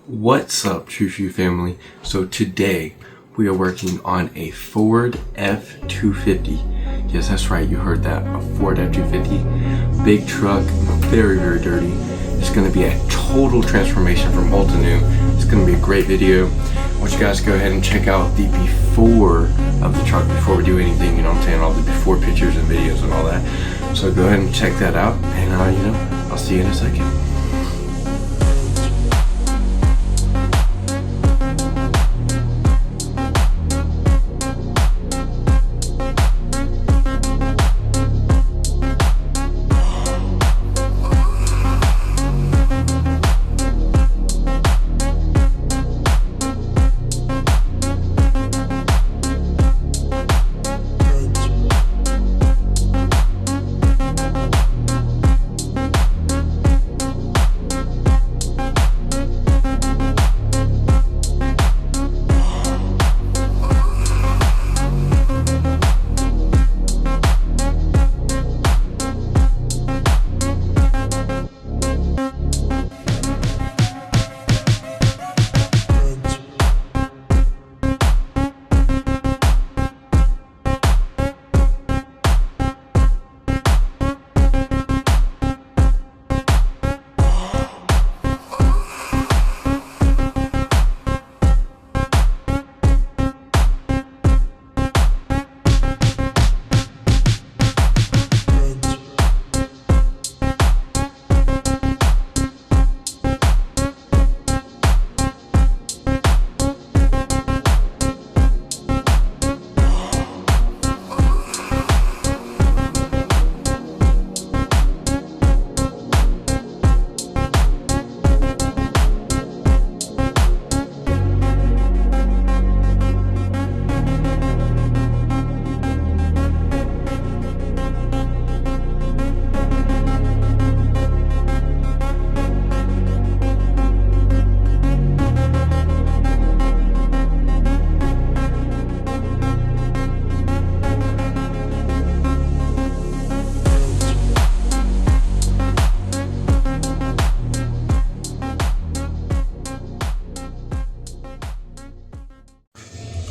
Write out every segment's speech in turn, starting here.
What's up, True family? So today we are working on a Ford F-250. Yes, that's right, you heard that, a Ford F-250. Big truck, very dirty. It's going to be a total transformation from old to new. It's going to be a great video. I want you guys to go ahead and check out the before of the truck before we do anything, you know what I'm saying, all the before pictures and videos and all that. So go ahead and check that out, and I'll see you in a second.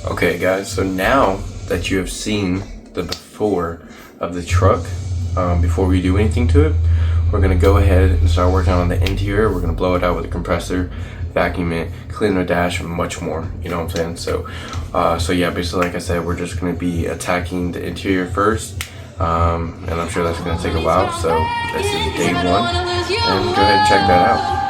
Okay guys, so now that you have seen the before of the truck, before we do anything to it, we're going to go ahead and start working on the interior. We're going to blow it out with a compressor, vacuum it, clean the dash, and much more, you know what I'm saying? So yeah, basically like I said, we're just going to be attacking the interior first, and I'm sure that's going to take a while. So this is day one, and go ahead and check that out.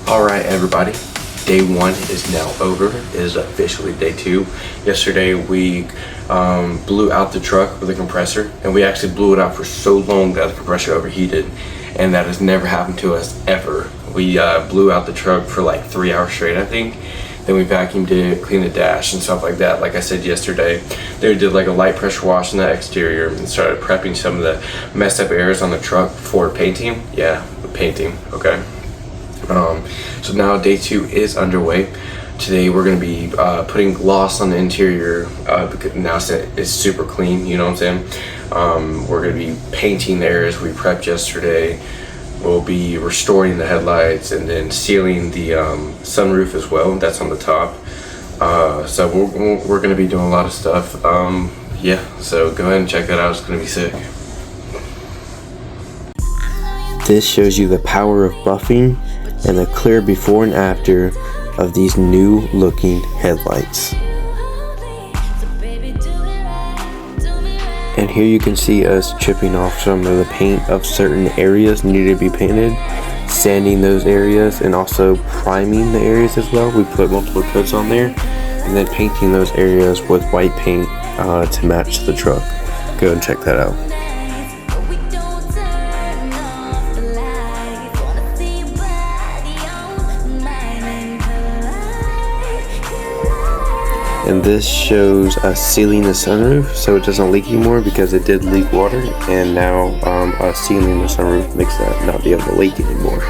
Alright everybody, day one is now over. It is officially day two. Yesterday we blew out the truck with a compressor, and we actually blew it out for so long that the compressor overheated, and that has never happened to us ever. We blew out the truck for like 3 hours straight, I think. Then we vacuumed it, cleaned the dash and stuff like that. Like I said yesterday, they did like a light pressure wash on the exterior and started prepping some of the messed up areas on the truck for painting. Yeah, painting, okay. So now day 2 is underway. Today we're going to be putting gloss on the interior because now it's super clean, you know what I'm saying? We're going to be painting the areas we prepped yesterday. We'll be restoring the headlights and then sealing the sunroof as well. That's on the top. So we're going to be doing a lot of stuff. Yeah, so go ahead and check that out. It's going to be sick. This shows you the power of buffing and the clear before and after of these new looking headlights. And here you can see us chipping off some of the paint of certain areas needed to be painted, sanding those areas, and also priming the areas as well. We put multiple coats on there and then painting those areas with white paint to match the truck. Go and check that out. And this shows us sealing the sunroof so it doesn't leak anymore because it did leak water, and now us sealing the sunroof makes that not be able to leak anymore.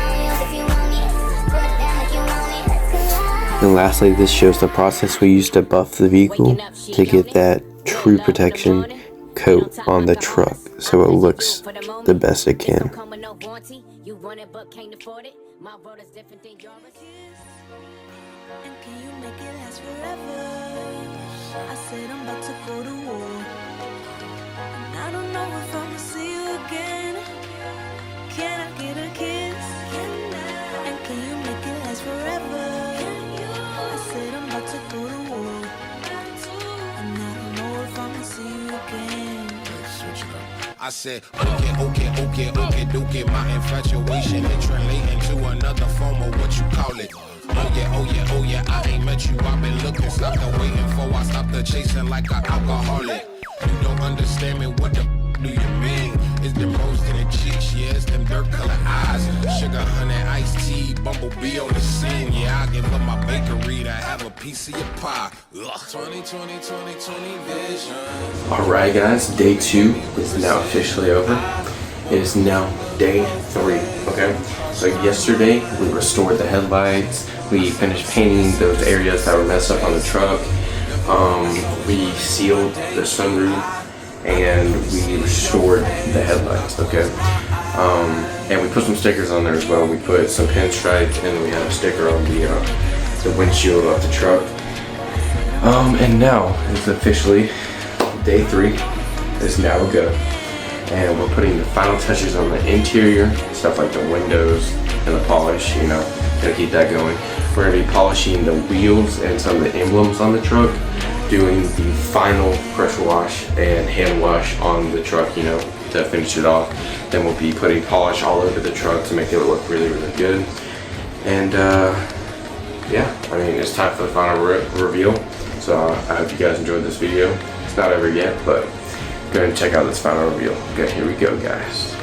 And lastly, this shows the process we used to buff the vehicle to get that true protection coat on the truck so it looks the best it can. I said I'm about to go to war, and I don't know if I'ma see you again. Can I get a kiss? And can you make it last forever? I said I'm about to go to war, and I don't know if I'ma see you again. Switch it up. I said, okay, dookie. My infatuation is translating to another form of what you call it. Oh yeah, I ain't met you, I've been looking, stopped and waiting for, I stopped the chasing like an alcoholic. You don't understand me, what the do you mean? It's them rose in the cheeks, yeah, it's them dirt color eyes. Sugar, honey, iced tea, bumblebee on the scene. Yeah, I give up my bakery to have a piece of your pie. Ugh. 2020 vision. Alright guys, day 2 is now officially over. It is now day 3, okay? So yesterday we restored the headlights, we finished painting those areas that were messed up on the truck, we sealed the sunroof, and we restored the headlights, okay? And we put some stickers on there as well. We put some pinstripes and then we had a sticker on the windshield of the truck. And now it's officially day 3. It's now a go. And we're putting the final touches on the interior, stuff like the windows and the polish, you know, gonna keep that going. We're gonna be polishing the wheels and some of the emblems on the truck, doing the final pressure wash and hand wash on the truck, you know, to finish it off. Then we'll be putting polish all over the truck to make it look really, really good. And yeah, I mean, it's time for the final reveal. So I hope you guys enjoyed this video. It's not over yet, but go ahead and check out this final reveal. Okay, here we go, guys.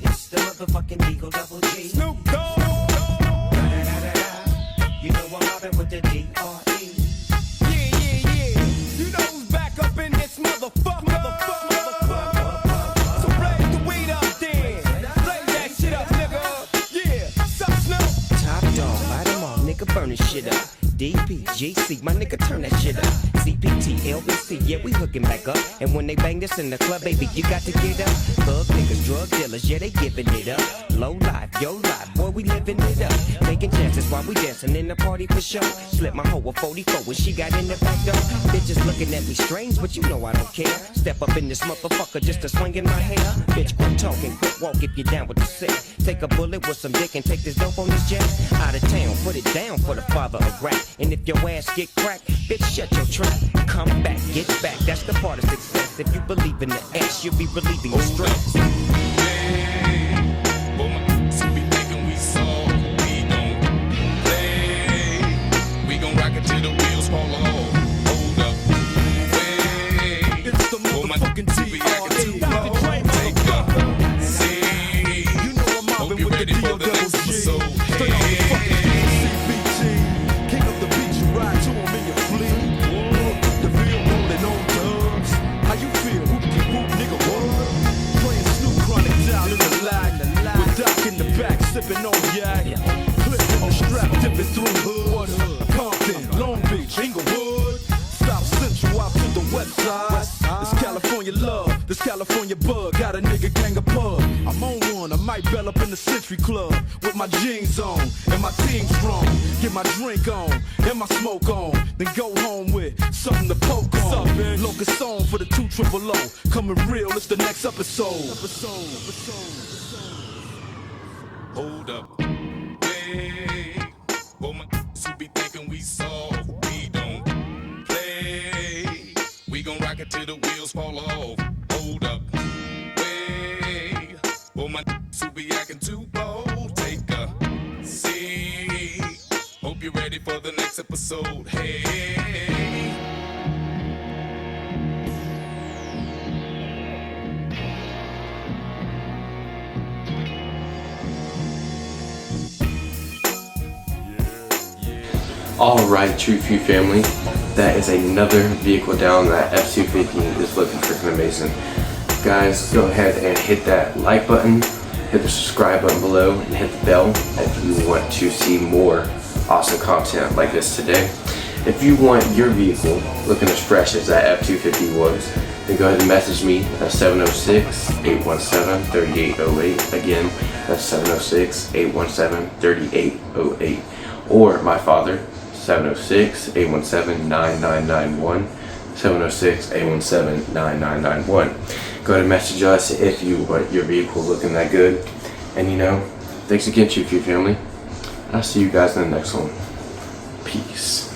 It's the motherfucking Eagle Double G. Snoop Dogg. You know I'm mobbing with the D.R.E. Yeah. You know who's back up in this motherfucker. So blaze the weed up then. Blaze that shit up, nigga. Yeah. Sup, Snoop? Top dog, light 'em all, nigga, burn this shit up. DPGC, my nigga, turn that shit up. CPT, LBC, yeah, we hooking back up. And when they bang this in the club, baby, you got to get up. Thug niggas, drug dealers, yeah, they giving it up. Low life, yo life, boy, we living it up. Taking chances while we dancing in the party for sure. Slip my hoe a 44 when she got in the back door. Bitches looking at me strange, but you know I don't care. Step up in this motherfucker just to swing in my hair. Bitch, quit talking, quit walk if you're down with the sick. Take a bullet with some dick and take this dope on this jet. Out of town, put it down for the father of rap. And if your ass get cracked, bitch, shut your trap. Come back, get back, that's the part of success. If you believe in the ass, you'll be relieving your stress. We thinking we soft, we don't play. California love, this California bug, got a nigga gang of pub. I'm on one, I might bell up in the Century Club with my jeans on and my team strong. Get my drink on and my smoke on, then go home with something to poke on. Locust song for the 2 triple O, coming real, it's the next episode. Hold up. Wait. For my who be thinking we soft, we don't play. We gon' rock it till the wheels fall off. Hold up. Wait. For my who be acting too bold, take a seat. Hope you're ready for the next episode. Hey. Alright, True Few family, that is another vehicle down. That F-250 is looking freaking amazing. Guys, go ahead and hit that like button, hit the subscribe button below, and hit the bell if you want to see more awesome content like this today. If you want your vehicle looking as fresh as that F-250 was, then go ahead and message me at 706-817-3808. Again, that's 706-817-3808. Or my father, 706-817-9991, 706-817-9991. Go ahead and message us if you want your vehicle looking that good. And you know, thanks again, True Few family. I'll see you guys in the next one. Peace.